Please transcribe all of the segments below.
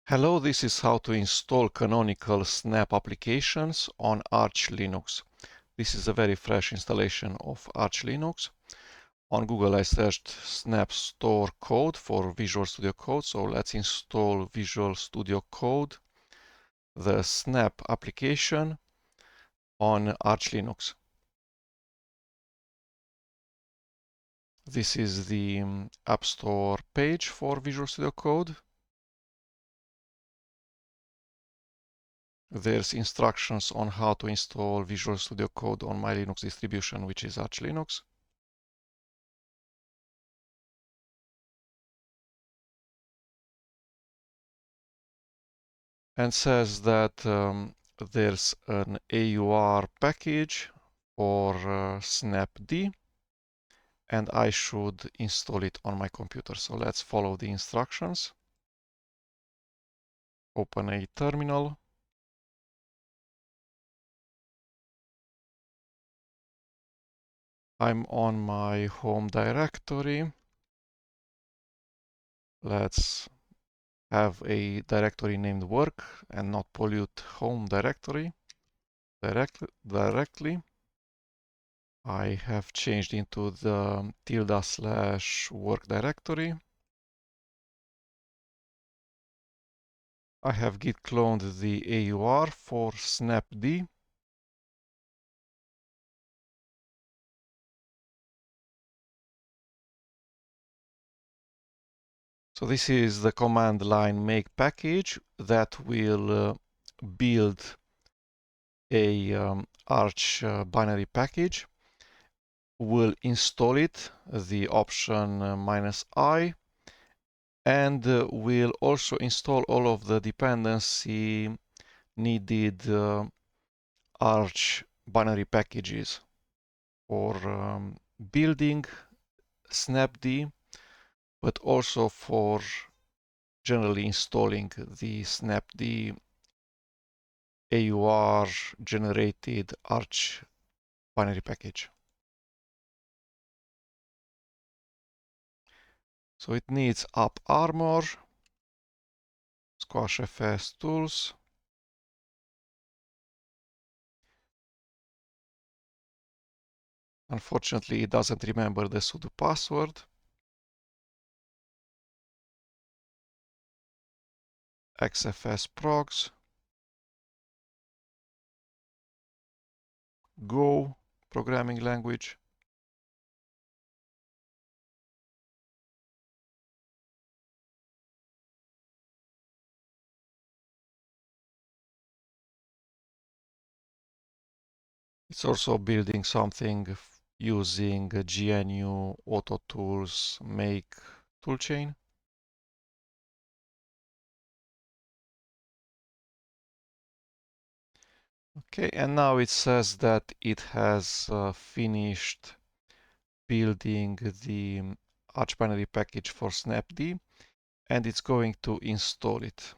Hello, this is how to install canonical Snap applications on Arch Linux. This is a very fresh installation of Arch Linux. On Google I searched Snap Store Code for Visual Studio Code, so let's install Visual Studio Code, the Snap application on Arch Linux. This is the App Store page for Visual Studio Code. There's instructions on how to install Visual Studio Code on my Linux distribution, which is Arch Linux. And says that there's an AUR package for snapd, and I should install it on my computer. So let's follow the instructions. Open a terminal. I'm on my home directory. Let's have a directory named work and not pollute home directory directly. I have changed into the ~/work directory. I have git cloned the AUR for snapd. So this is the command line make package that will build a Arch binary package. We'll install it, the option -i, and we'll also install all of the dependency needed Arch binary packages for building snapd, but also for generally installing the snapd AUR generated Arch binary package. So it needs AppArmor, squashfs tools, unfortunately it doesn't remember the sudo password, xfs progs, Go programming language, it's also building something using GNU Auto Tools make toolchain. Okay, and now it says that it has finished building the Arch binary package for snapd, and it's going to install it.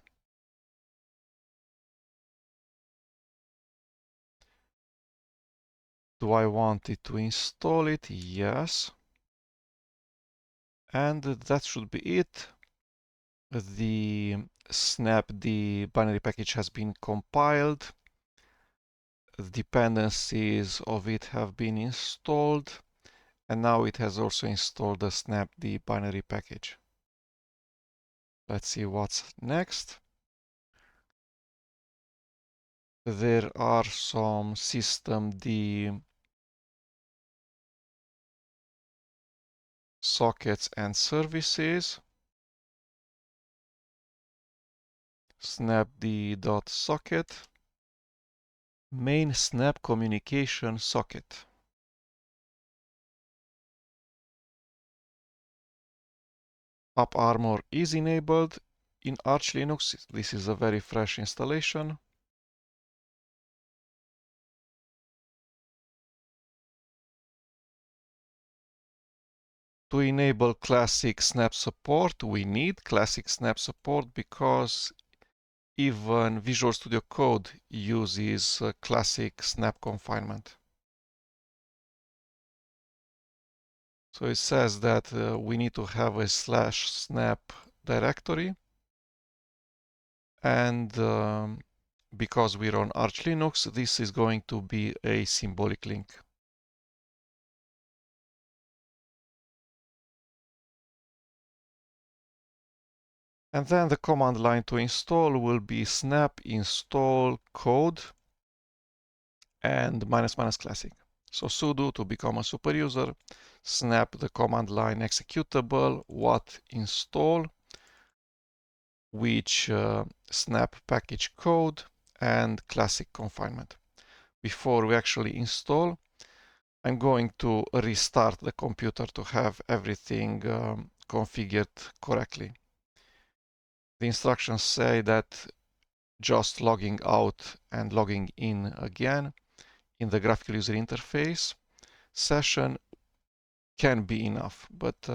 Do I want it to install it? Yes. And that should be it. The snapd binary package has been compiled. The dependencies of it have been installed, and now it has also installed the snapd binary package. Let's see what's next. There are some systemd sockets and services. snapd.socket, main snap communication socket. AppArmor is enabled in Arch Linux. This is a very fresh installation. To enable classic snap support, we need classic snap support because even Visual Studio Code uses classic snap confinement. So it says that we need to have a /snap directory. And because we're on Arch Linux, this is going to be a symbolic link. And then the command line to install will be snap install code and -- classic. So sudo to become a super user, snap the command line executable, what install, which snap package code, and classic confinement. Before we actually install, I'm going to restart the computer to have everything configured correctly. The instructions say that just logging out and logging in again in the graphical user interface session can be enough, but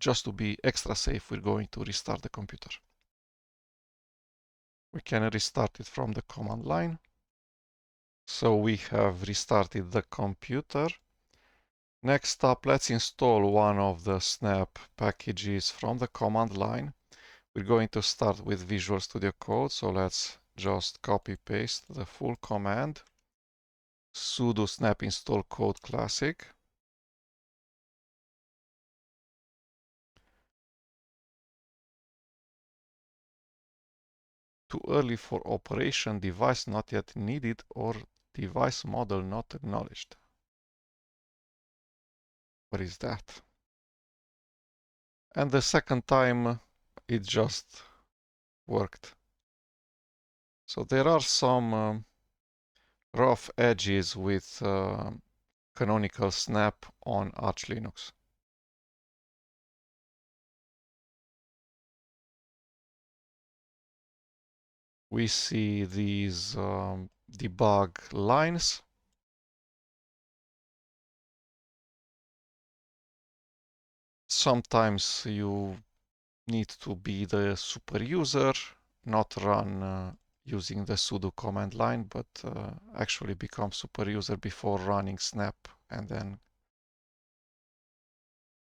just to be extra safe, we're going to restart the computer. We can restart it from the command line. So we have restarted the computer. Next up, let's install one of the snap packages from the command line. We're going to start with Visual Studio Code, so let's just copy paste the full command. Sudo snap install code classic. Too early for operation, device not yet needed, or device model not acknowledged. What is that? And the second time it just worked. So there are some rough edges with canonical snap on Arch Linux. We see these debug lines. Sometimes you need to be the super user, not run using the sudo command line, but actually become super user before running snap and then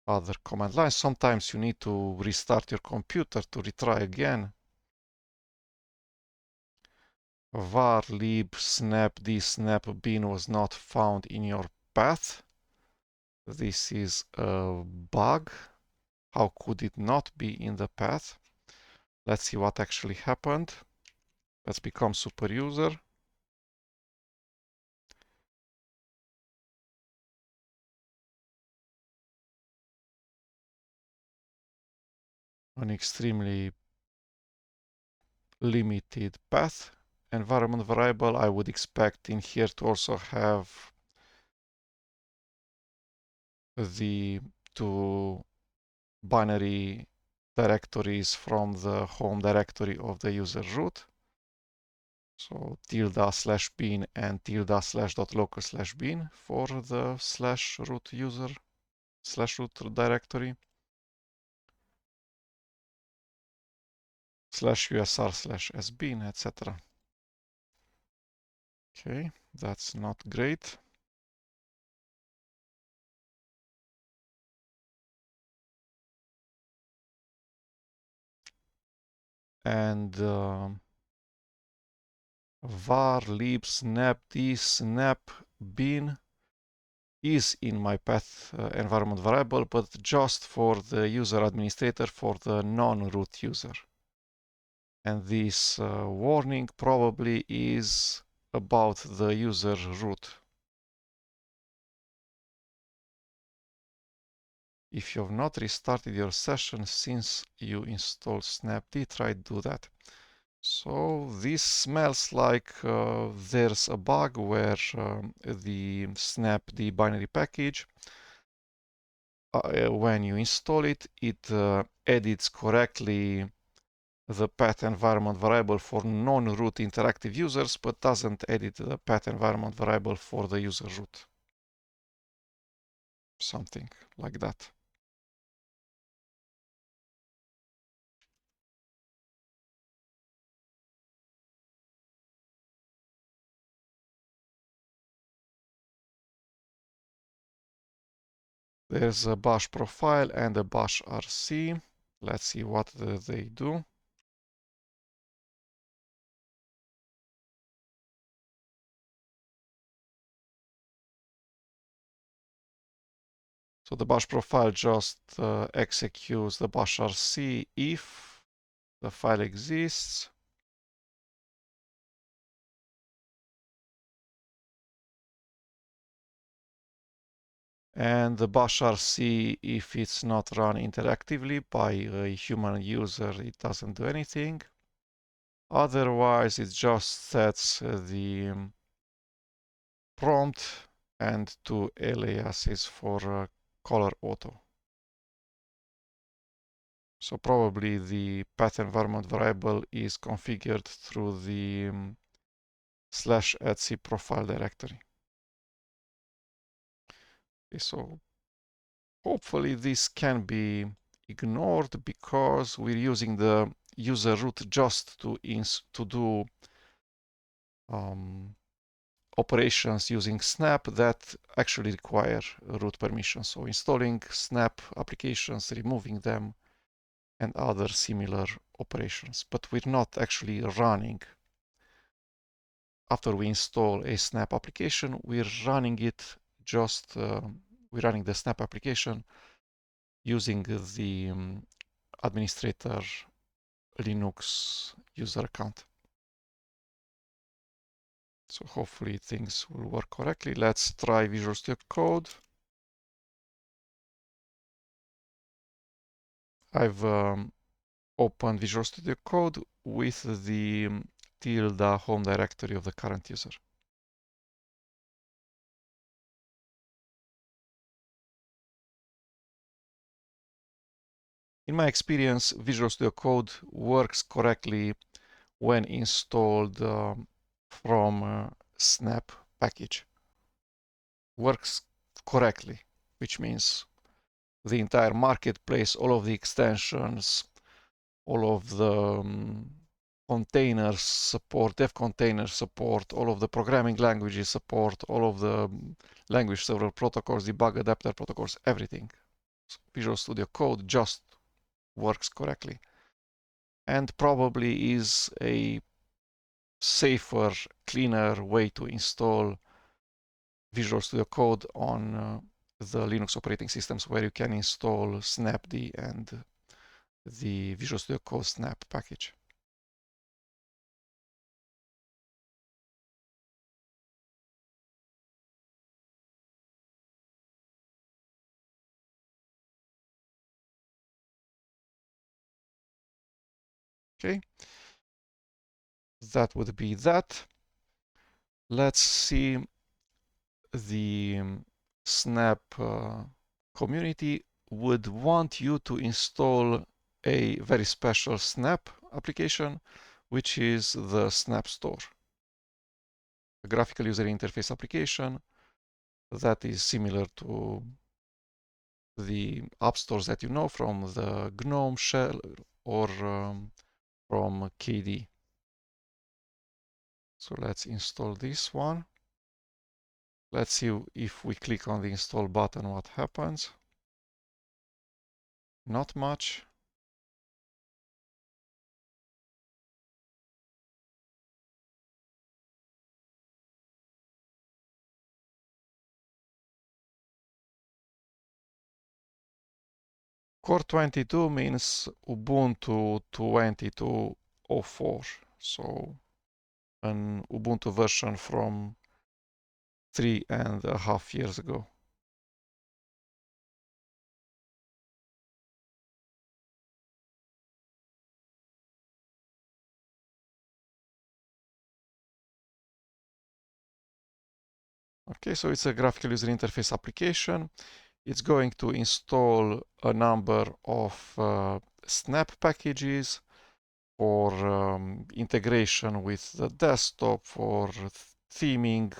other command lines. Sometimes you need to restart your computer to retry again. Var lib snap d snap bin was not found in your path. This is a bug. How could it not be in the path? Let's see what actually happened. Let's become super user. An extremely limited path. Environment variable, I would expect in here to also have the two binary directories from the home directory of the user root. So tilde/bin and tilde/.local/bin for the /root user /root directory. /usr/sbin, etc. Okay, that's not great. And var lib snap d snap bin is in my path environment variable, but just for the user administrator, for the non-root user. And this warning probably is about the user root. If you have not restarted your session since you installed snapd, try to do that. So this smells like there's a bug where the snapd binary package, when you install it, it edits correctly the path environment variable for non-root interactive users, but doesn't edit the path environment variable for the user root. Something like that. There's a bash profile and a bash rc. Let's see what they do. So the bash profile just executes the bash rc if the file exists. And the bash rc, if it's not run interactively by a human user, it doesn't do anything. Otherwise, it just sets the prompt and two aliases for color auto. So probably the path environment variable is configured through the /etc profile directory. Okay, so hopefully this can be ignored because we're using the user root just to do operations using snap that actually require root permission. So installing snap applications, removing them, and other similar operations. But we're not actually running. After we install a snap application, we're running it we're running the snap application using the administrator Linux user account. So hopefully things will work correctly. Let's try Visual Studio Code. I've opened Visual Studio Code with the tilde home directory of the current user. In my experience, Visual Studio Code works correctly when installed from snap package. Works correctly, which means the entire marketplace, all of the extensions, all of the containers support, dev container support, all of the programming languages support, all of the language server protocols, debug adapter protocols, everything. So Visual Studio Code just works correctly and probably is a safer, cleaner way to install Visual Studio Code on the Linux operating systems where you can install snapd and the Visual Studio Code snap package. Okay, that would be that. Let's see the snap community would want you to install a very special snap application, which is the Snap Store, a graphical user interface application that is similar to the app stores that you know from the GNOME shell or from KDE. So let's install this one. Let's see if we click on the install button, what happens. Not much. Core 22 means Ubuntu 22.04, so an Ubuntu version from 3.5 years ago. Okay, so it's a graphical user interface application. It's going to install a number of snap packages for integration with the desktop, for theming,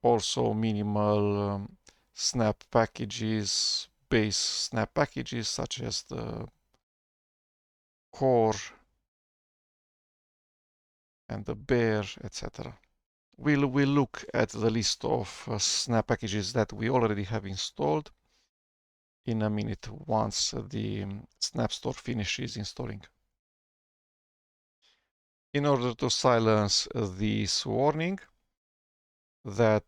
also minimal snap packages, base snap packages such as the core and the bear, etc. We'll look at the list of snap packages that we already have installed in a minute once the Snap Store finishes installing. In order to silence this warning that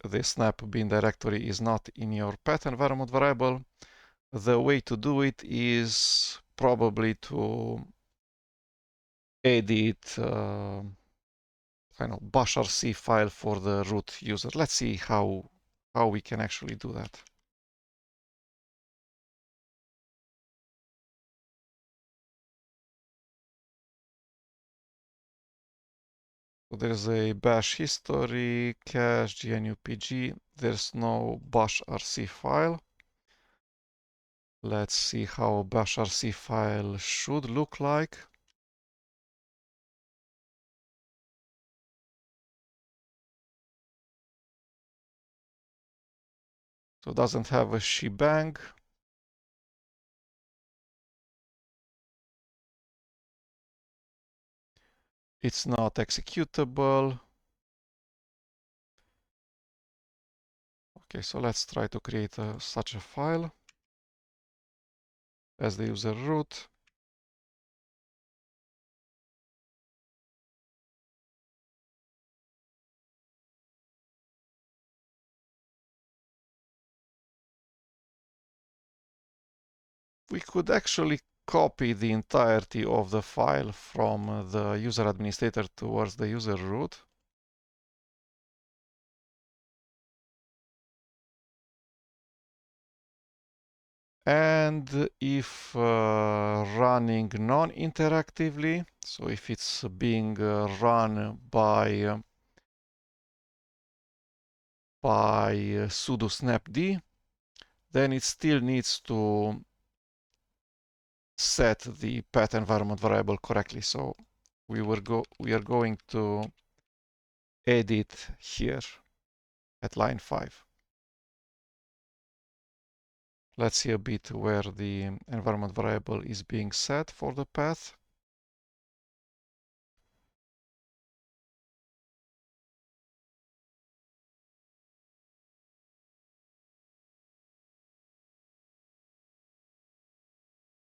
the snap bin directory is not in your path environment variable, the way to do it is probably to edit kind of bashrc file for the root user. Let's see how we can actually do that. So there's a bash history, cache, GNU-PG. There's no bashrc file. Let's see how a bashrc file should look like. So it doesn't have a shebang. It's not executable. Okay, so let's try to create such a file as the user root. We could actually copy the entirety of the file from the user administrator towards the user root. And if running non-interactively, so if it's being run by sudo snapd, then it still needs to set the path environment variable correctly. So we are going to edit here at line 5. Let's see a bit where the environment variable is being set for the path.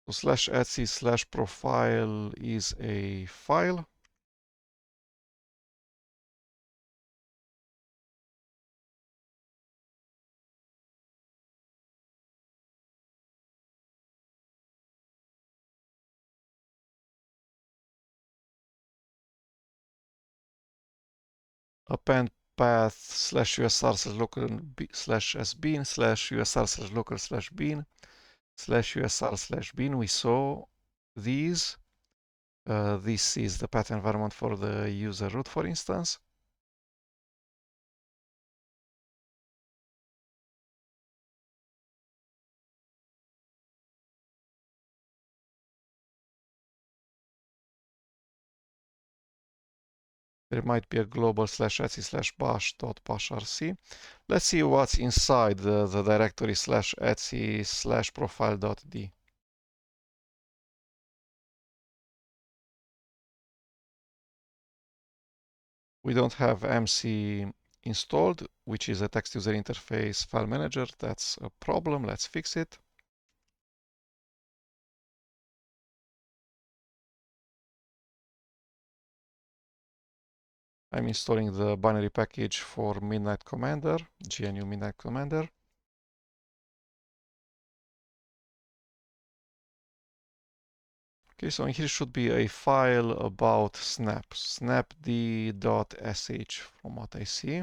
So /etc/profile is a file. Append path /usr/local/bin/usr/local/bin/usr/bin. We saw these. This is the path environment for the user root, for instance. There might be a global /etc/bash.bashrc. Let's see what's inside the directory /etc/profile.d. We don't have MC installed, which is a text user interface file manager. That's a problem. Let's fix it. I'm installing the binary package for Midnight Commander, GNU Midnight Commander. Okay, so here should be a file about snap, snapd.sh from what I see.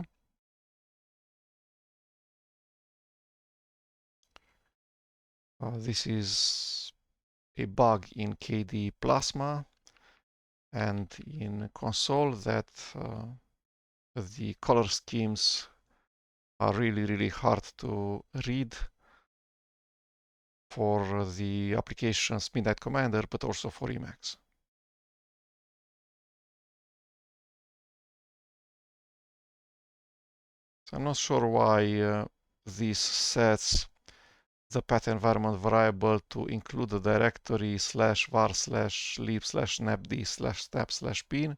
This is a bug in KDE Plasma and in console that the color schemes are really hard to read for the applications Midnight Commander, but also for Emacs. So I'm not sure why this sets the path environment variable to include the directory /var/lib/snapd/snap/bin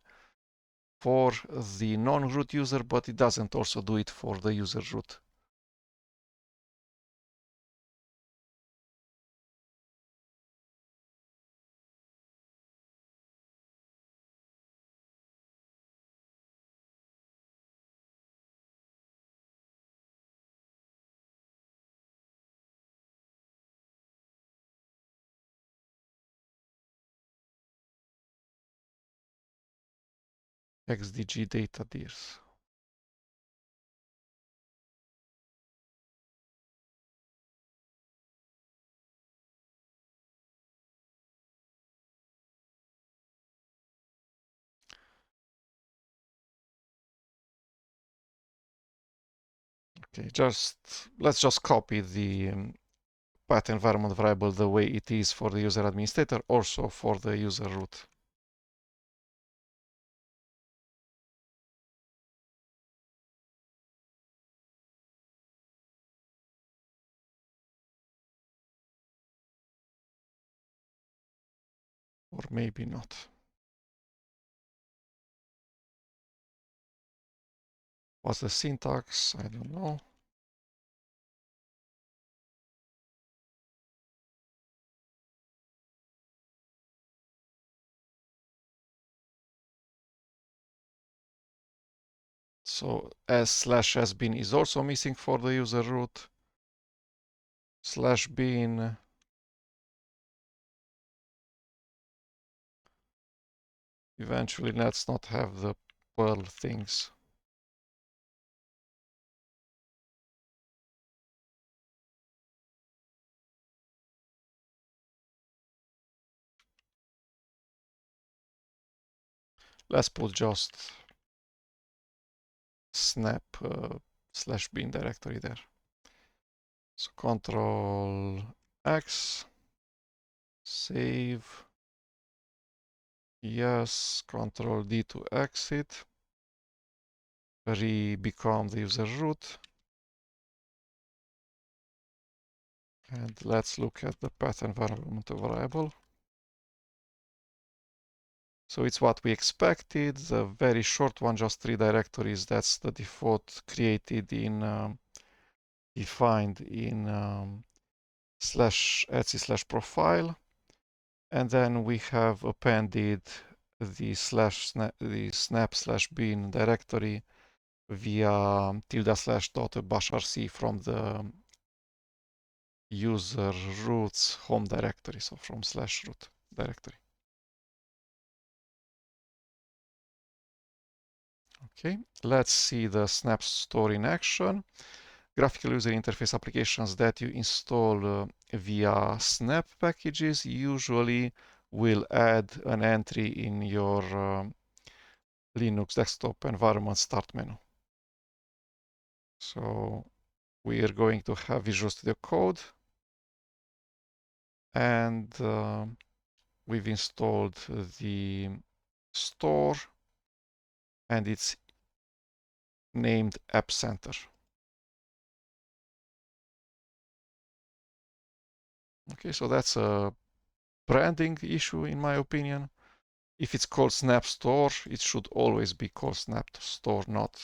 for the non-root user, but it doesn't also do it for the user root. xdg data dirs. Okay, let's just copy the path environment variable the way it is for the user administrator, also for the user root. Or maybe not. What's the syntax? I don't know. So s/sbin is also missing for the user root. /bin. Eventually, let's not have the Perl things. Let's put just snap /bin directory there. So Control X, save. Yes, Control D to exit. Become the user root. And let's look at the path environment variable. So it's what we expected. The very short one, just 3 directories. That's the default created in defined in /etc/profile. And then we have appended the snap/bin directory via ~/.bashrc from the user root's home directory, so from /root directory. Okay, let's see the snap store in action. Graphical user interface applications that you install via snap packages usually will add an entry in your Linux desktop environment start menu. So we are going to have Visual Studio Code, and we've installed the store, and it's named App Center. Okay, so that's a branding issue in my opinion. If it's called Snap Store, it should always be called Snap Store, not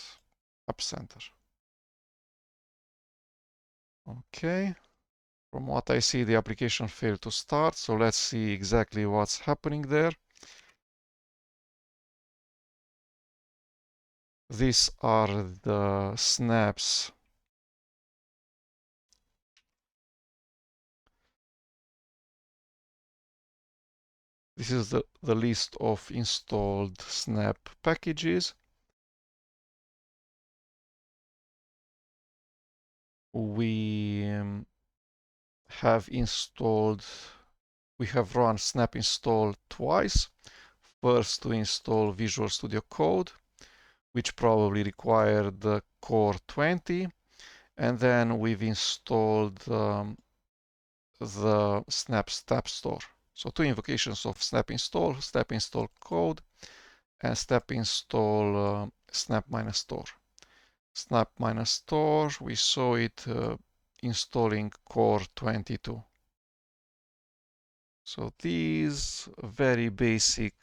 App Center. Okay, from what I see, the application failed to start, so let's see exactly what's happening there. These are the snaps This is the list of installed snap packages. We have run snap install twice. First to install Visual Studio Code, which probably required the Core 20. And then we've installed the snap store. So 2 invocations of snap install code, and snap install snap-store. Snap-store, we saw it installing Core 22. So these very basic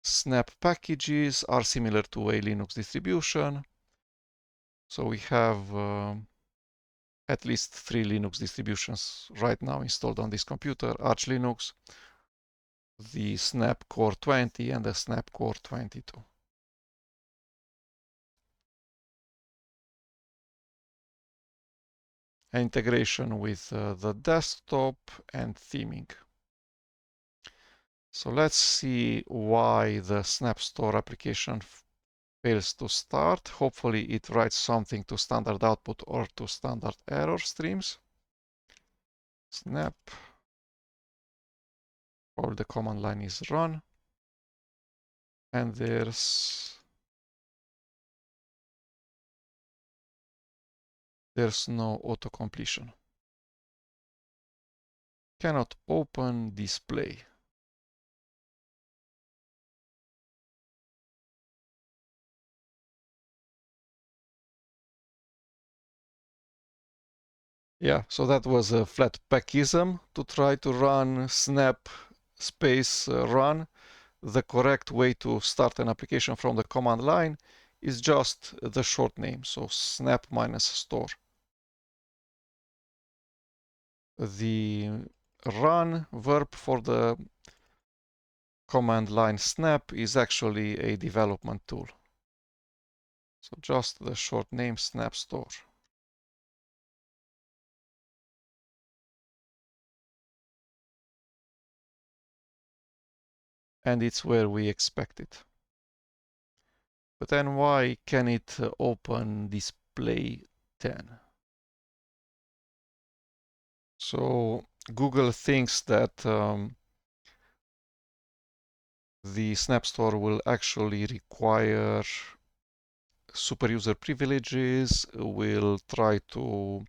snap packages are similar to a Linux distribution. So we have at least 3 Linux distributions right now installed on this computer: Arch Linux, the Snap Core 20, and the Snap Core 22. Integration with the desktop and theming. So let's see why the Snap Store application fails to start. Hopefully it writes something to standard output or to standard error streams. Snap. Probably the command line is run. And there's no auto completion. Cannot open display. Yeah, so that was a flatpakism to try to run snap space run. The correct way to start an application from the command line is just the short name, so snap minus store. The run verb for the command line snap is actually a development tool. So just the short name snap store. And it's where we expect it. But then why can it open display 10? So Google thinks that the Snap Store will actually require super user privileges, will try to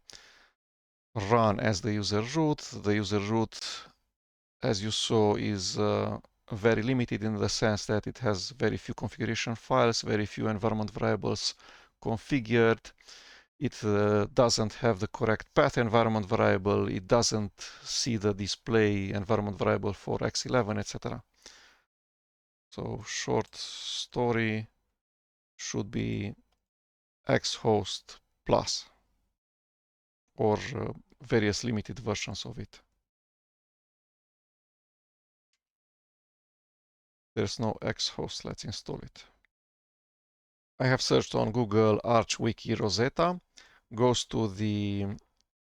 run as the user root. The user root, as you saw, is very limited in the sense that it has very few configuration files, very few environment variables configured. It doesn't have the correct path environment variable. It doesn't see the display environment variable for X11, etc. So short story should be xhost plus or various limited versions of it. There's no xhost. Let's install it. I have searched on Google Arch Wiki Rosetta. Goes to the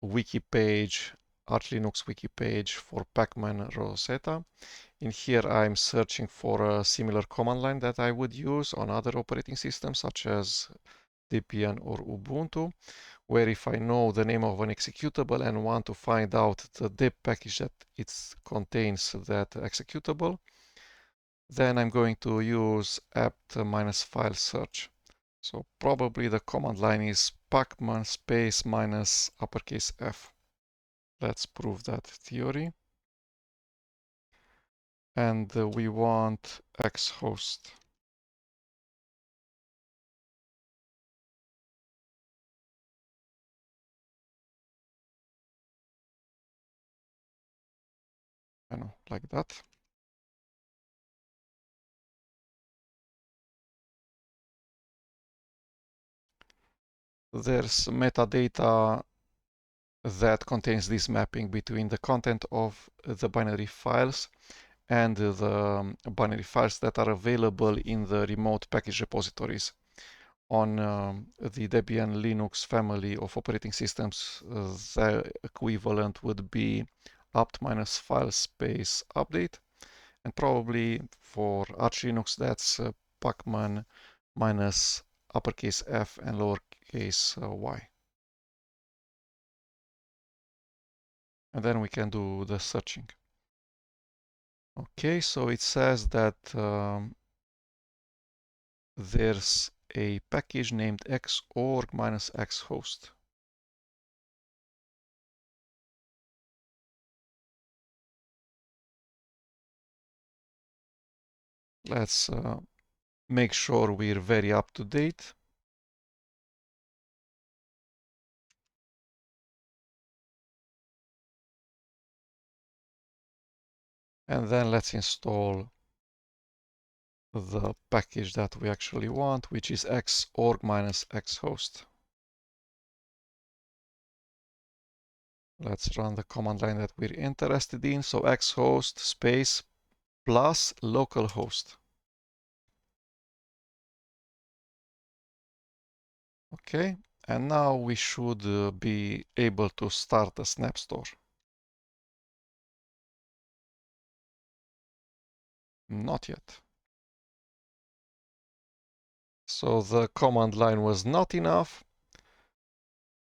wiki page, Arch Linux wiki page for Pacman Rosetta. In here, I'm searching for a similar command line that I would use on other operating systems, such as Debian or Ubuntu, where if I know the name of an executable and want to find out the deb package that it contains that executable, then I'm going to use apt-file search. So probably the command line is pacman space minus uppercase F. Let's prove that theory. And we want xhost. I know, like that. There's metadata that contains this mapping between the content of the binary files and the binary files that are available in the remote package repositories. On the Debian Linux family of operating systems, the equivalent would be apt-file space update. And probably for Arch Linux, that's pacman minus uppercase F and lowercase y. And then we can do the searching. Okay, so it says that there's a package named xorg minus xhost. Let's make sure we're very up to date. And then let's install the package that we actually want, which is xorg minus xhost. Let's run the command line that we're interested in. So xhost space plus localhost. Okay, and now we should be able to start the Snap Store. Not yet. So the command line was not enough.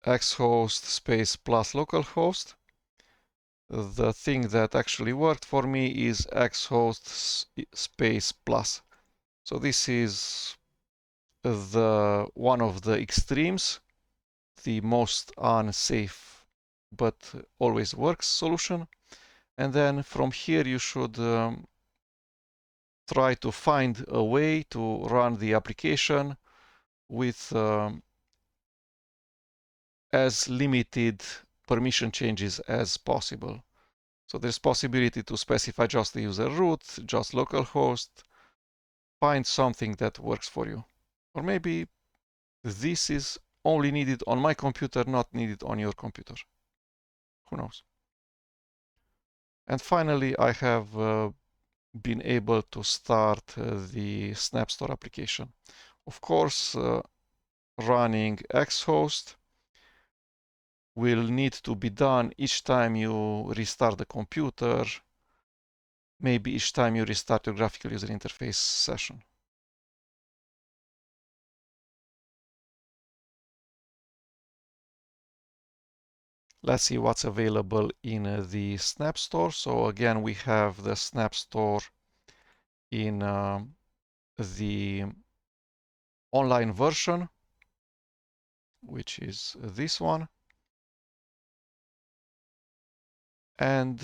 Xhost space plus localhost. The thing that actually worked for me is xhost space plus. So this is the one of the extremes, the most unsafe but always works solution. And then from here you should try to find a way to run the application with as limited permission changes as possible. So there's possibility to specify just the user root, just localhost, find something that works for you. Or maybe this is only needed on my computer, not needed on your computer. Who knows? And finally, I have been able to start the Snap Store application. Of course, running Xhost will need to be done each time you restart the computer, maybe each time you restart your graphical user interface session. Let's see what's available in the Snap Store. So again, we have the Snap Store in the online version, which is this one, and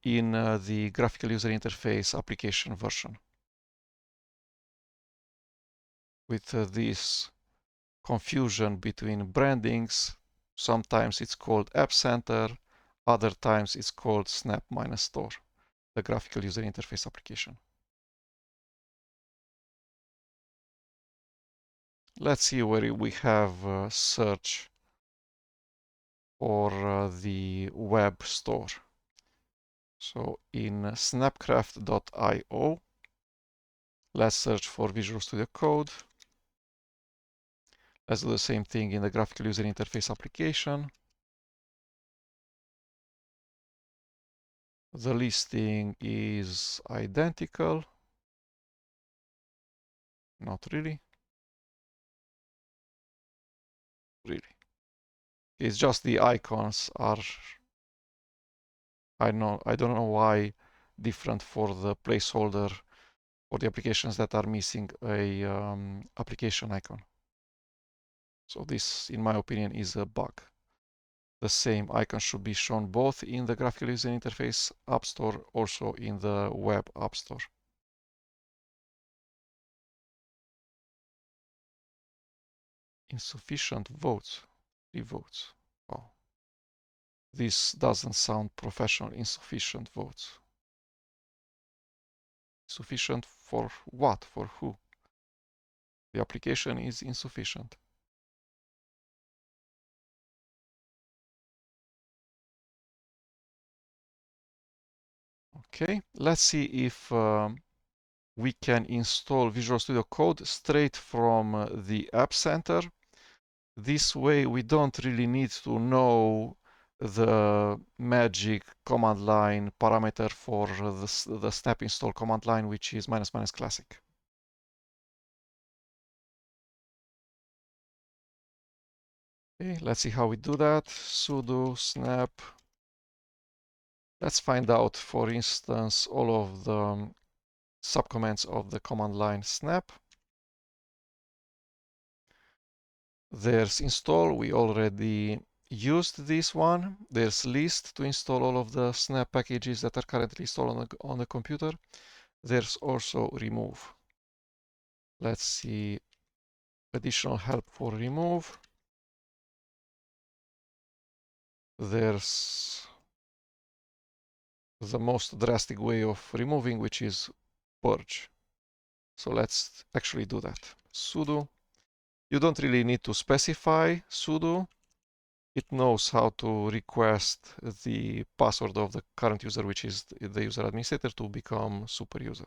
in the graphical user interface application version with this confusion between brandings. Sometimes it's called App Center, other times it's called Snap-Store, the graphical user interface application. Let's see where we have search for the web store. So in snapcraft.io, let's search for Visual Studio Code. Let's do the same thing in the graphical user interface application. The listing is identical. Not really. Really. It's just the icons are, I don't know why, different for the placeholder for the applications that are missing a application icon. So this, in my opinion, is a bug. The same icon should be shown both in the graphical user interface app store, also in the web app store. Insufficient votes. 3 votes. Oh. This doesn't sound professional. Insufficient votes. Sufficient for what? For who? The application is insufficient. Okay, let's see if we can install Visual Studio Code straight from the App Center. This way we don't really need to know the magic command line parameter for the snap install command line, which is ---- classic. Okay, let's see how we do that. Sudo snap. Let's find out, for instance, all of the subcommands of the command line snap. There's install, we already used this one. There's list to install all of the snap packages that are currently installed on the computer. There's also remove. Let's see additional help for remove. There's the most drastic way of removing, which is purge. So let's actually do that. Sudo. You don't really need to specify sudo. It knows how to request the password of the current user, which is the user administrator, to become super user.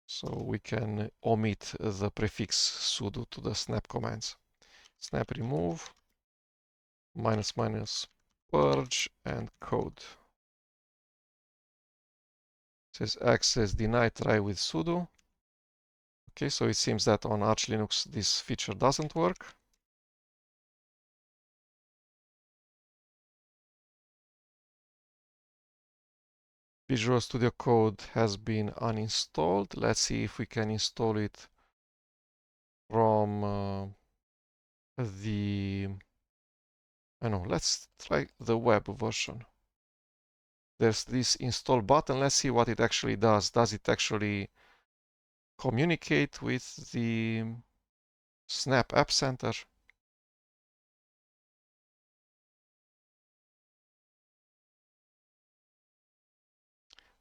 So we can omit the prefix sudo to the snap commands. Snap remove, ---- purge, and code. says access denied, try with sudo. Okay, so it seems that on Arch Linux this feature doesn't work. Visual Studio Code has been uninstalled. Let's see if we can install it from let's try the web version. There's this install button. Let's see what it actually does. Does it actually communicate with the Snap App Center?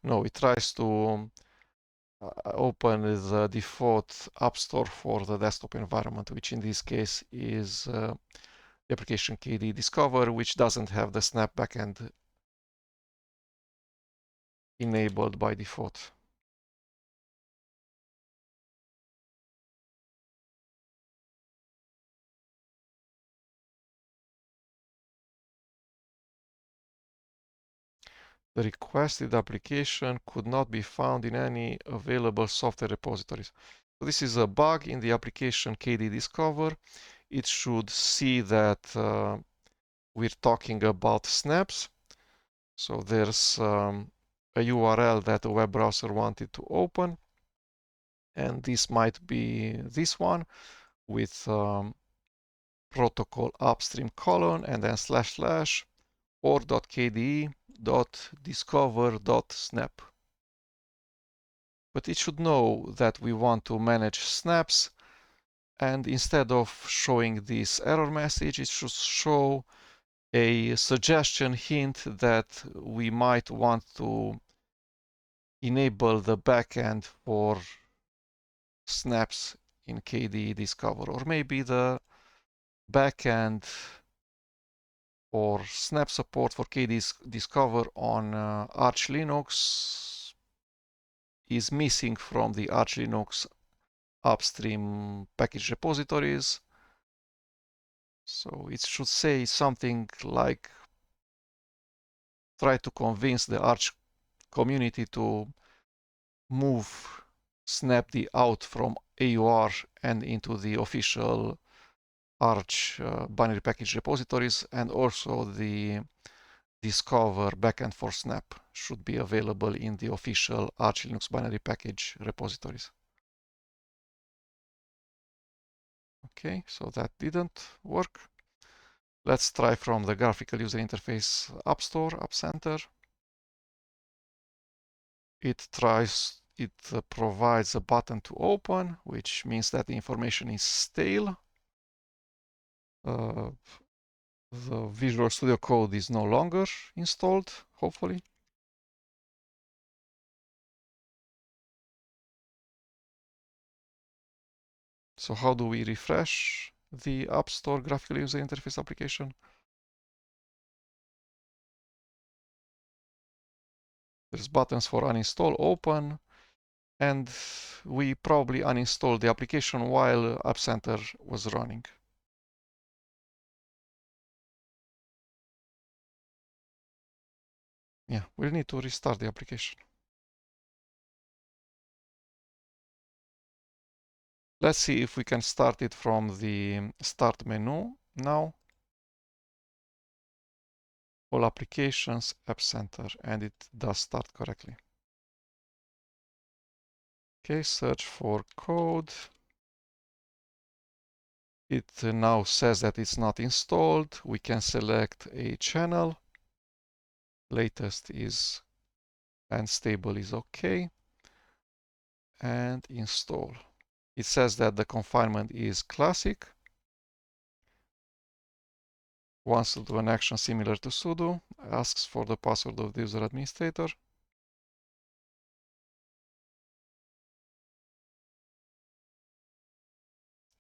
No, it tries to open the default App Store for the desktop environment, which in this case is the application KDE Discover, which doesn't have the Snap backend enabled by default. The requested application could not be found in any available software repositories. So this is a bug in the application KDE Discover. It should see that we're talking about snaps. So there's a URL that the web browser wanted to open. And this might be this one with protocol upstream : and then / or.kde.discover.snap. But it should know that we want to manage snaps, and instead of showing this error message, it should show a suggestion hint that we might want to enable the backend for snaps in KDE Discover, or maybe the backend or snap support for KDE Discover on Arch Linux is missing from the Arch Linux upstream package repositories. So it should say something like, try to convince the Arch community to move snapd out from AUR and into the official Arch binary package repositories, and also the Discover backend for Snap should be available in the official Arch Linux binary package repositories. Okay, so that didn't work. Let's try from the graphical user interface App Store, App Center. It provides a button to open, which means that the information is stale. The Visual Studio Code is no longer installed, hopefully. So how do we refresh the App Store graphical user interface application? There's buttons for uninstall, open, and we probably uninstalled the application while App Center was running. Yeah, we'll need to restart the application. Let's see if we can start it from the Start menu now. All applications, App Center, and it does start correctly. Okay, search for code. It now says that it's not installed. We can select a channel. Latest is and stable is okay. And install. It says that the confinement is classic. Wants to do an action similar to sudo. Asks for the password of the user administrator.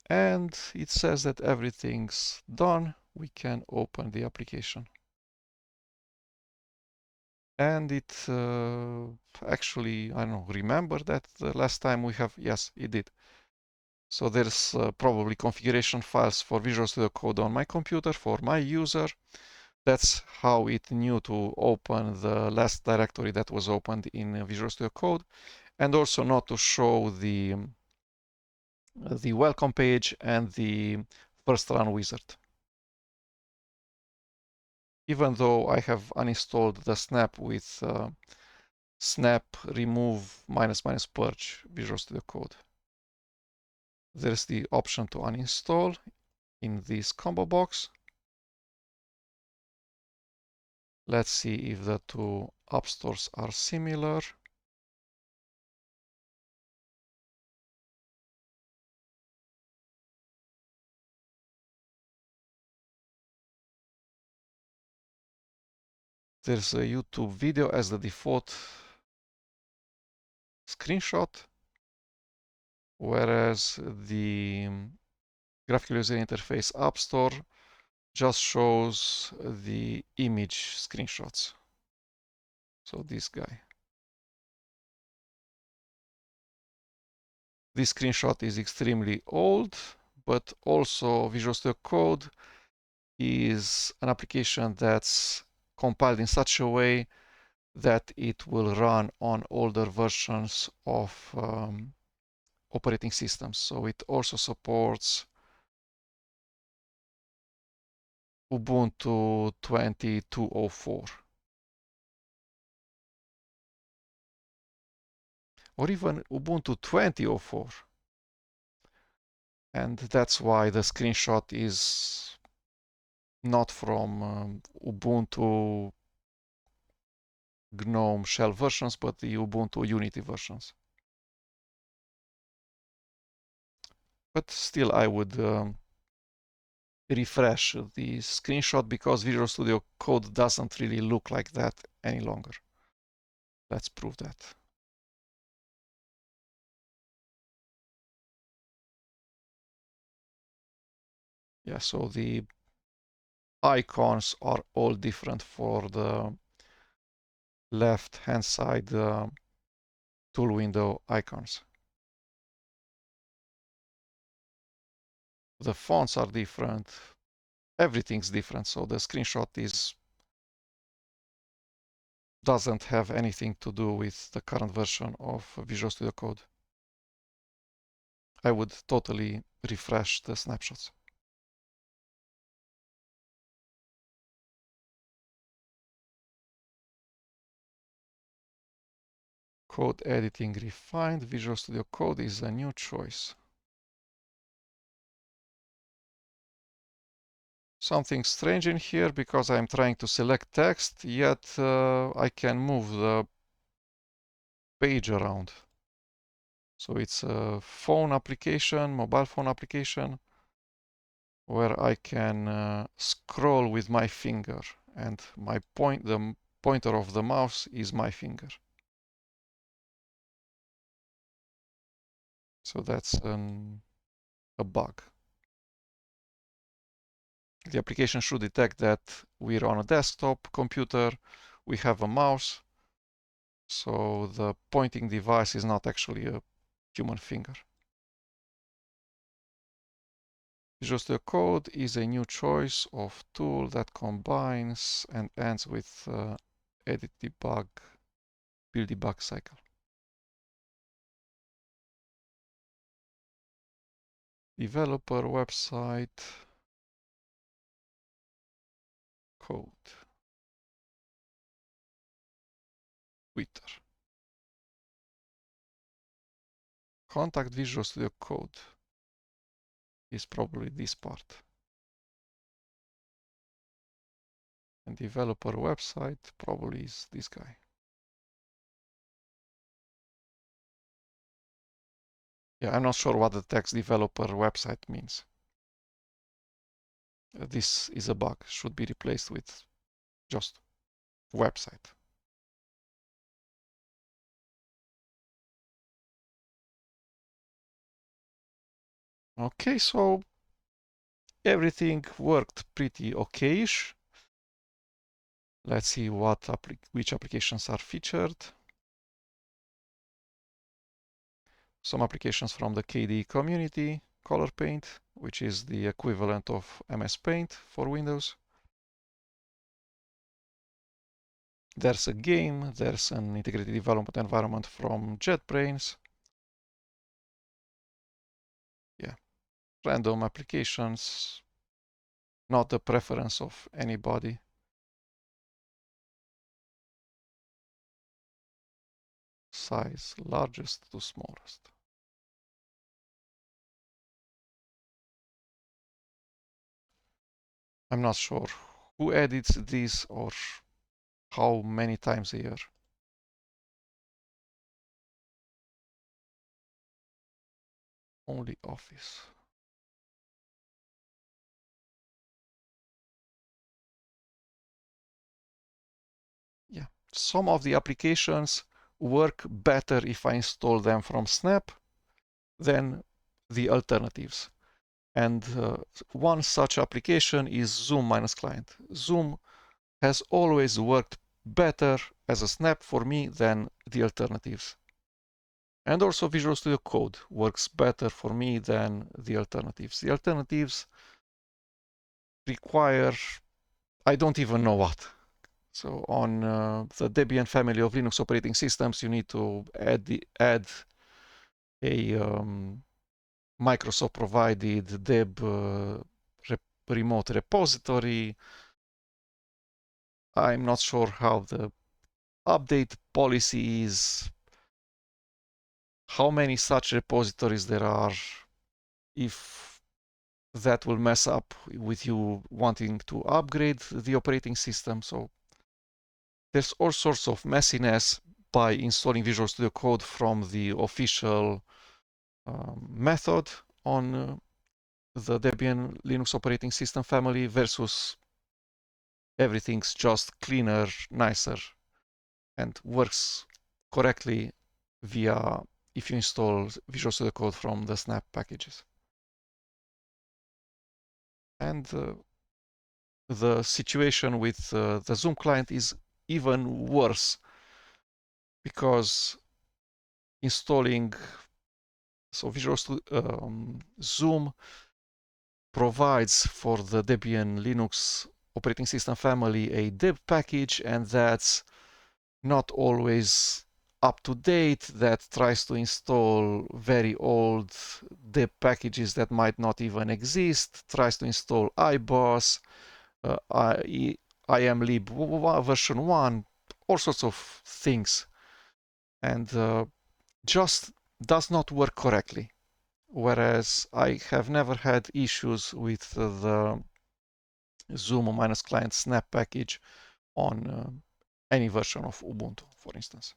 And it says that everything's done. We can open the application. And it actually, I don't know, remember that the last time we have, yes, it did. So there's probably configuration files for Visual Studio Code on my computer for my user. That's how it knew to open the last directory that was opened in Visual Studio Code, and also not to show the welcome page and the first run wizard. Even though I have uninstalled the snap with snap remove -- purge Visual Studio Code. There's the option to uninstall in this combo box. Let's see if the two app stores are similar. There's a YouTube video as the default screenshot, whereas the graphical user interface app store just shows the image screenshots. So this guy. This screenshot is extremely old, but also Visual Studio Code is an application that's compiled in such a way that it will run on older versions of operating systems. So it also supports Ubuntu 22.04 or even Ubuntu 20.04. And that's why the screenshot is not from Ubuntu GNOME shell versions, but the Ubuntu Unity versions. But still, I would refresh the screenshot because Visual Studio Code doesn't really look like that any longer. Let's prove that. Yeah, so the icons are all different for the left-hand side tool window icons. The fonts are different. Everything's different, so the screenshot doesn't have anything to do with the current version of Visual Studio Code. I would totally refresh the snapshots. Code editing refined. Visual Studio Code is a new choice. Something strange in here because I'm trying to select text, yet I can move the page around. So it's a phone application, mobile phone application, where I can scroll with my finger, and the pointer of the mouse is my finger. So that's a bug. The application should detect that we're on a desktop computer, we have a mouse, so the pointing device is not actually a human finger. Visual Studio Code is a new choice of tool that combines and ends with edit debug, build debug cycle. Developer website code. Twitter. Contact Visual Studio Code is probably this part. And developer website probably is this guy. Yeah, I'm not sure what the text developer website means. This is a bug, should be replaced with just website. Okay, so everything worked pretty okay-ish. Let's see which applications are featured. Some applications from the KDE community, Color Paint, which is the equivalent of MS Paint for Windows. There's a game, there's an integrated development environment from JetBrains. Yeah, random applications, not the preference of anybody. Size, largest to smallest. I'm not sure who edits this or how many times a year. Only Office. Yeah, some of the applications work better if I install them from Snap than the alternatives. And one such application is Zoom-client. Zoom has always worked better as a Snap for me than the alternatives. And also Visual Studio Code works better for me than the alternatives. The alternatives require, I don't even know what. So on the Debian family of Linux operating systems, you need to add a Microsoft provided deb remote repository. I'm not sure how the update policy is, how many such repositories there are, if that will mess up with you wanting to upgrade the operating system. So there's all sorts of messiness by installing Visual Studio Code from the official method on the Debian Linux operating system family versus everything's just cleaner, nicer, and works correctly via if you install Visual Studio Code from the Snap packages. And the situation with the Zoom client is even worse because installing Visual Studio Zoom provides for the Debian Linux operating system family a deb package, and that's not always up to date. That tries to install very old deb packages that might not even exist, tries to install iBoss, IMlib version 1, all sorts of things, and just does not work correctly. Whereas I have never had issues with the Zoom-client snap package on any version of Ubuntu, for instance.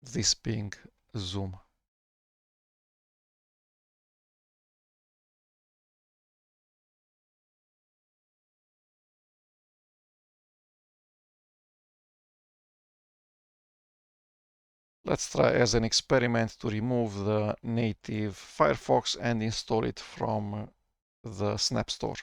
This being Zoom. Let's try as an experiment to remove the native Firefox and install it from the Snap Store.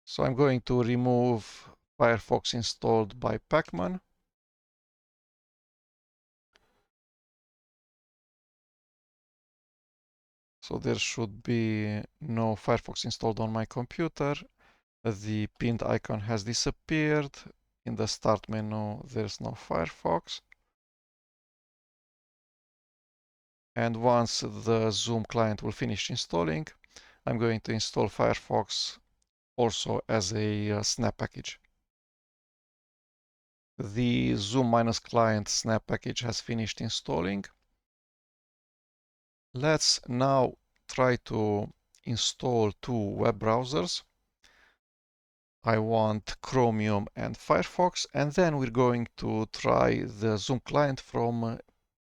So I'm going to remove Firefox installed by Pacman. So there should be no Firefox installed on my computer. The pinned icon has disappeared. In the start menu, there's no Firefox. And once the Zoom client will finish installing, I'm going to install Firefox also as a snap package. The Zoom-client snap package has finished installing. Let's now try to install two web browsers. I want Chromium and Firefox, and then we're going to try the Zoom client from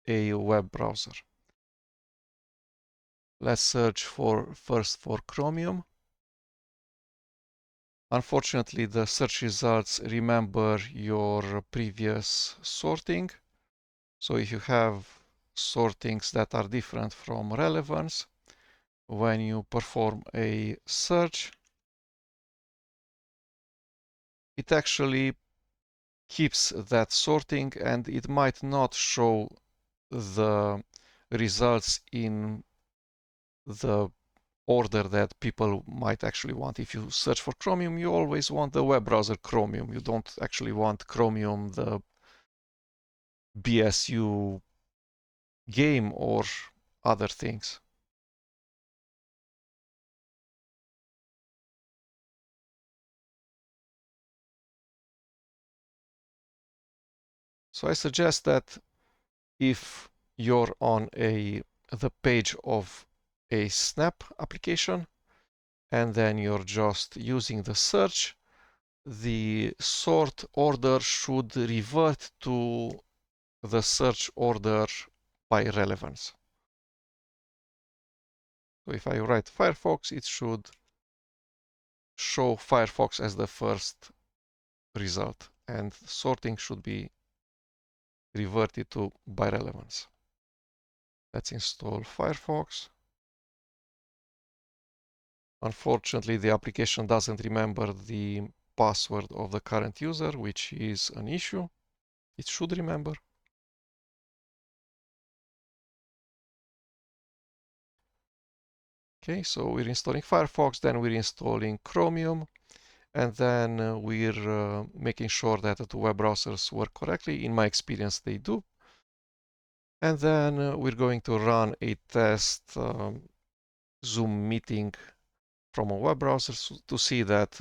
a web browser. Let's search first for Chromium. Unfortunately, the search results remember your previous sorting. So if you have sortings that are different from relevance, when you perform a search, it actually keeps that sorting, and it might not show the results in the order that people might actually want. If you search for Chromium, you always want the web browser Chromium. You don't actually want Chromium, the BSU game or other things. So I suggest that if you're on the page of a Snap application and then you're just using the search, the sort order should revert to the search order by relevance. So if I write Firefox, it should show Firefox as the first result, and sorting should be reverted to by relevance. Let's install Firefox. Unfortunately, the application doesn't remember the password of the current user, which is an issue. It should remember. Okay, so we're installing Firefox, then we're installing Chromium, and then we're making sure that the two web browsers work correctly. In my experience, they do. And then we're going to run a test Zoom meeting from a web browser to see that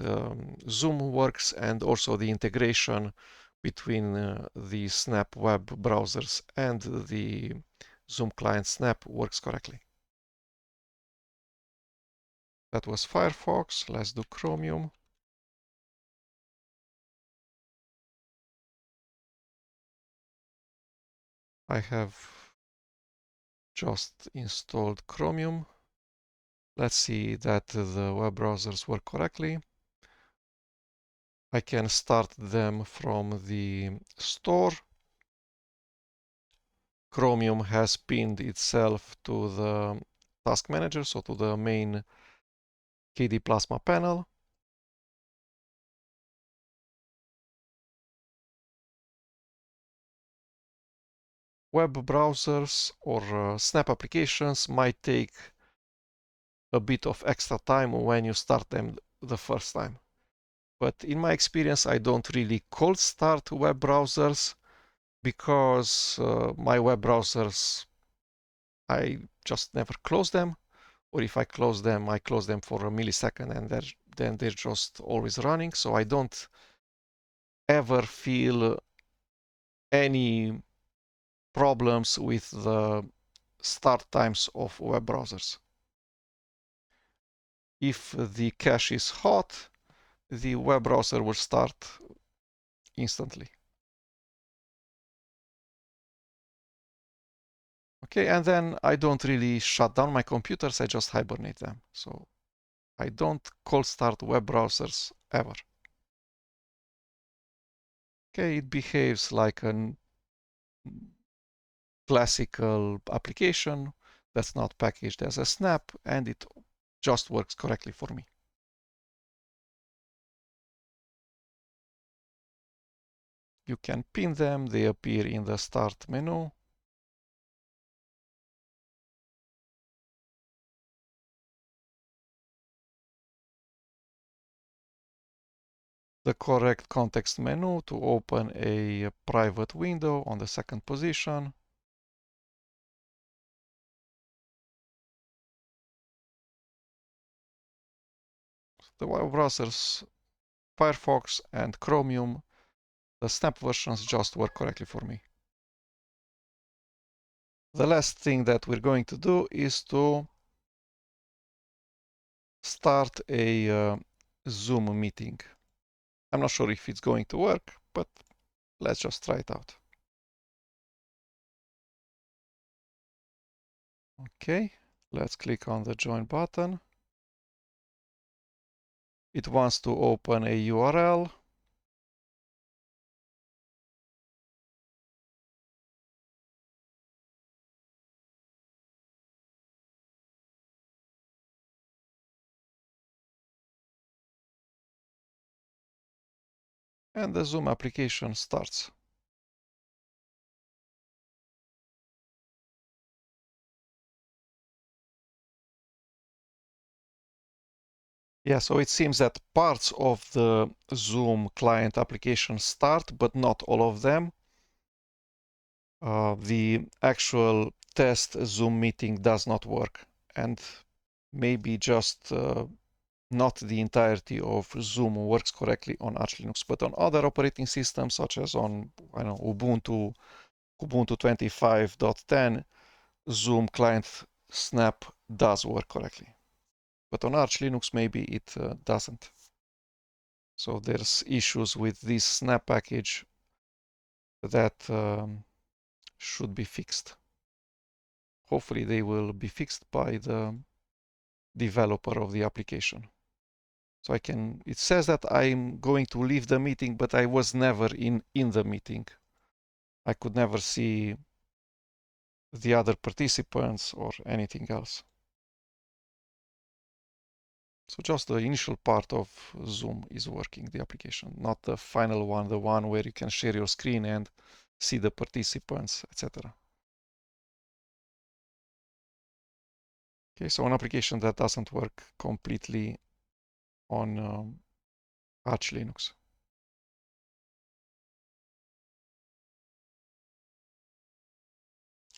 Zoom works, and also the integration between the Snap web browsers and the Zoom client Snap works correctly. That was Firefox. Let's do Chromium. I have just installed Chromium. Let's see that the web browsers work correctly. I can start them from the store. Chromium has pinned itself to the task manager, so to the main KD Plasma panel. Web browsers or Snap applications might take a bit of extra time when you start them the first time. But in my experience, I don't really cold start web browsers because my web browsers, I just never close them. Or if I close them, I close them for a millisecond and then they're just always running. So I don't ever feel any problems with the start times of web browsers. If the cache is hot, the web browser will start instantly. Okay, and then I don't really shut down my computers, I just hibernate them. So I don't cold start web browsers ever. Okay, it behaves like a classical application that's not packaged as a snap, and it just works correctly for me. You can pin them, they appear in the start menu. The correct context menu to open a private window on the second position. The web browsers, Firefox and Chromium, the Snap versions just work correctly for me. The last thing that we're going to do is to start a Zoom meeting. I'm not sure if it's going to work, but let's just try it out. Okay, let's click on the join button. It wants to open a URL. and the Zoom application starts. Yeah, so it seems that parts of the Zoom client application start, but not all of them. The actual test Zoom meeting does not work, and maybe just not the entirety of Zoom works correctly on Arch Linux, but on other operating systems, such as on, I don't know, Ubuntu 25.10, Zoom client Snap does work correctly. But on Arch Linux, maybe it doesn't. So there's issues with this Snap package that should be fixed. Hopefully they will be fixed by the developer of the application. So it says that I'm going to leave the meeting, but I was never in the meeting. I could never see the other participants or anything else. So just the initial part of Zoom is working, the application, not the final one, the one where you can share your screen and see the participants, etc. Okay, so an application that doesn't work completely on Arch Linux.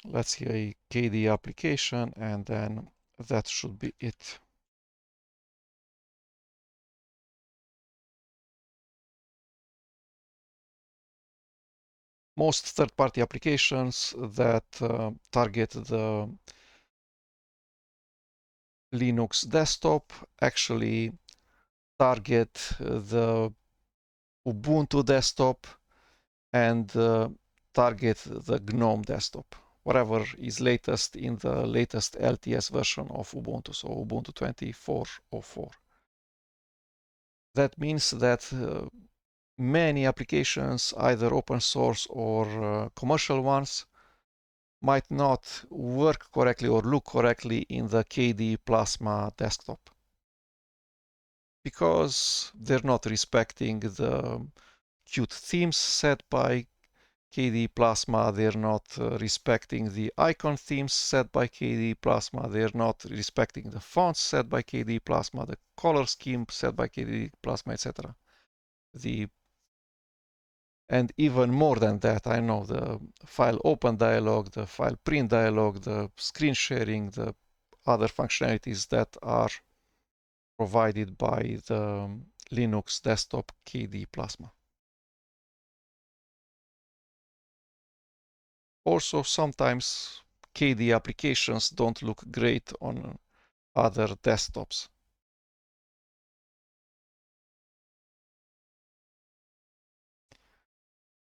Let's see a KDE application, and then that should be it. Most third-party applications that target the Linux desktop actually target the Ubuntu desktop and target the GNOME desktop, whatever is latest in the latest LTS version of Ubuntu, so Ubuntu 24.04. That means that many applications, either open source or commercial ones, might not work correctly or look correctly in the KDE Plasma desktop because they're not respecting the Qt themes set by KDE Plasma, they're not respecting the icon themes set by KDE Plasma, they're not respecting the fonts set by KDE Plasma, the color scheme set by KDE Plasma, etc. And even more than that, I know the file open dialog, the file print dialog, the screen sharing, the other functionalities that are provided by the Linux desktop KDE Plasma. Also, sometimes KDE applications don't look great on other desktops.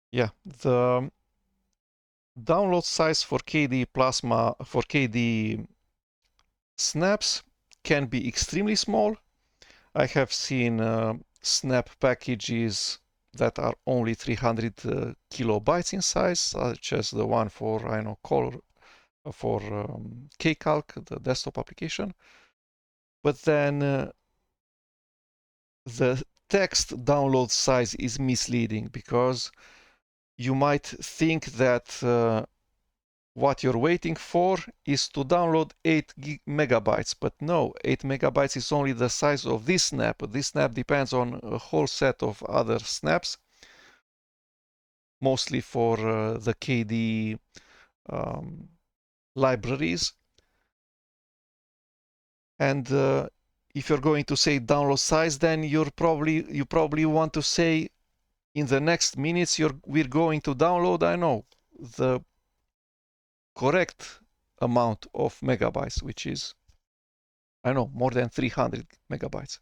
Yeah, the download size for KDE Plasma, for KDE snaps can be extremely small. I have seen snap packages that are only 300 kilobytes in size, such as the one for, I know, for Kcalc, the desktop application. But then the text download size is misleading because you might think that what you're waiting for is to download 8 megabytes, but no, 8 megabytes is only the size of this snap. This snap depends on a whole set of other snaps, mostly for the KDE libraries. And if you're going to say download size, then you probably want to say in the next minutes we're going to download, I know, the correct amount of megabytes, which is, I know, more than 300 megabytes.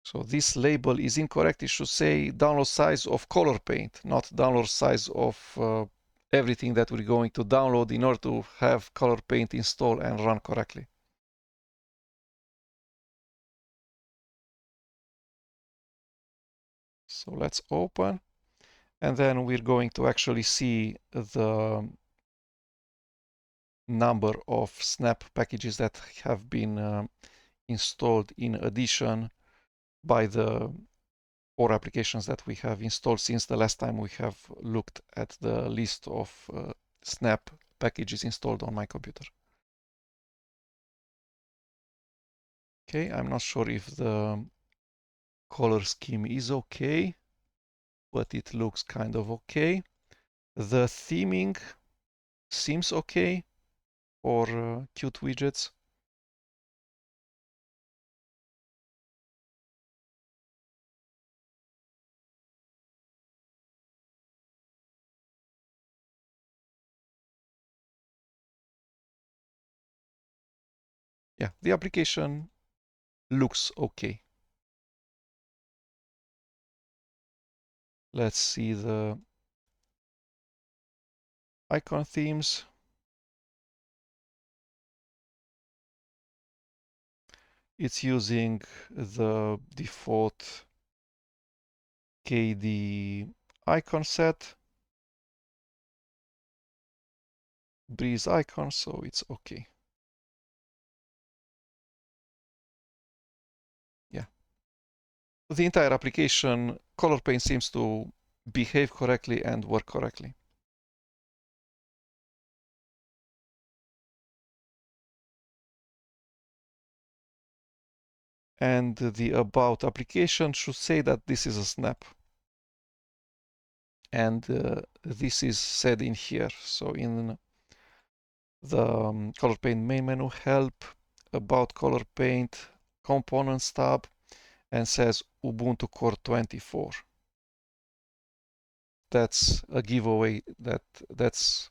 So this label is incorrect. It should say download size of color paint, not download size of everything that we're going to download in order to have color paint installed and run correctly. So let's open, and then we're going to actually see the number of snap packages that have been installed in addition by the 4 applications that we have installed since the last time we have looked at the list of Snap packages installed on my computer. Okay, I'm not sure if the color scheme is okay, but it looks kind of okay. The theming seems okay for Qt widgets. Yeah, the application looks okay. Let's see the icon themes. It's using the default KD icon set, Breeze icon, so it's okay. Yeah. The entire application, color pane seems to behave correctly and work correctly. And the about application should say that this is a snap. And this is said in here. So in the color paint main menu, help, about color paint, components tab, and says Ubuntu Core 24. That's a giveaway. That's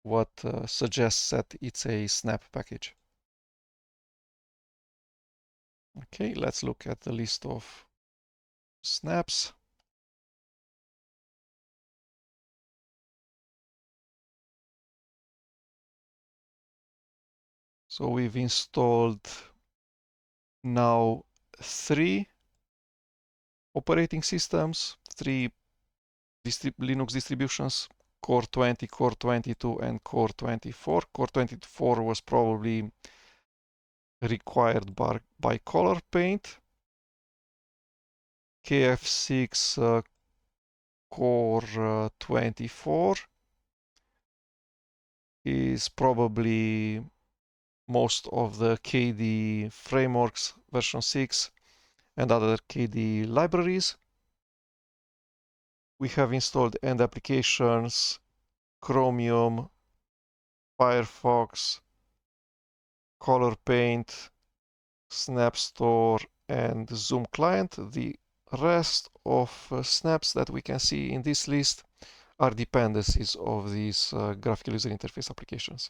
what suggests that it's a snap package. Okay, let's look at the list of snaps. So we've installed now 3 operating systems, 3 Linux distributions, Core 20, Core 22, and Core 24. Core 24 was probably required by color paint. KF6 Core 24 is probably most of the KD frameworks version 6 and other KD libraries. We have installed end applications, Chromium, Firefox, Color Paint, Snap Store, and Zoom Client. The rest of snaps that we can see in this list are dependencies of these graphical user interface applications.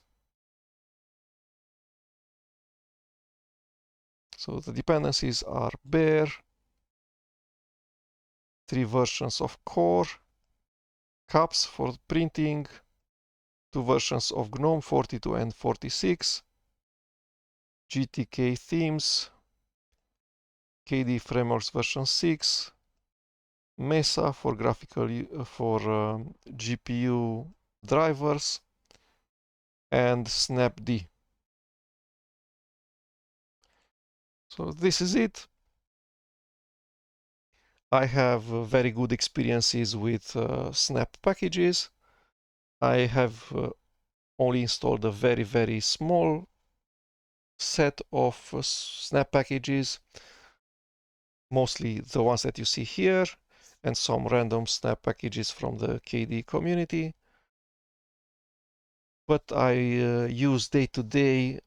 So the dependencies are Bear, 3 versions of Core, Caps for printing, 2 versions of GNOME 42 and 46, GTK themes, KD frameworks version 6, Mesa for GPU drivers, and Snapd. So this is it. I have very good experiences with Snap packages. I have only installed a very small set of Snap packages, mostly the ones that you see here, and some random Snap packages from the KD community. But I use day-to-day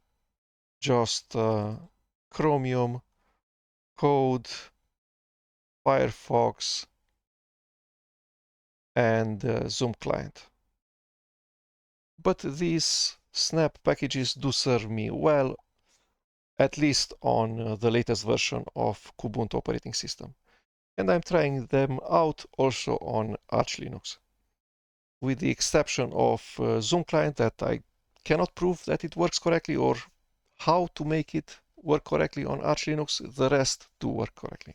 just Chromium, Code, Firefox, and Zoom Client. But these Snap packages do serve me well, at least on the latest version of Kubuntu operating system. And I'm trying them out also on Arch Linux. With the exception of Zoom Client, that I cannot prove that it works correctly or how to make it work correctly on Arch Linux, the rest do work correctly.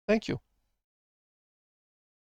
Thank you.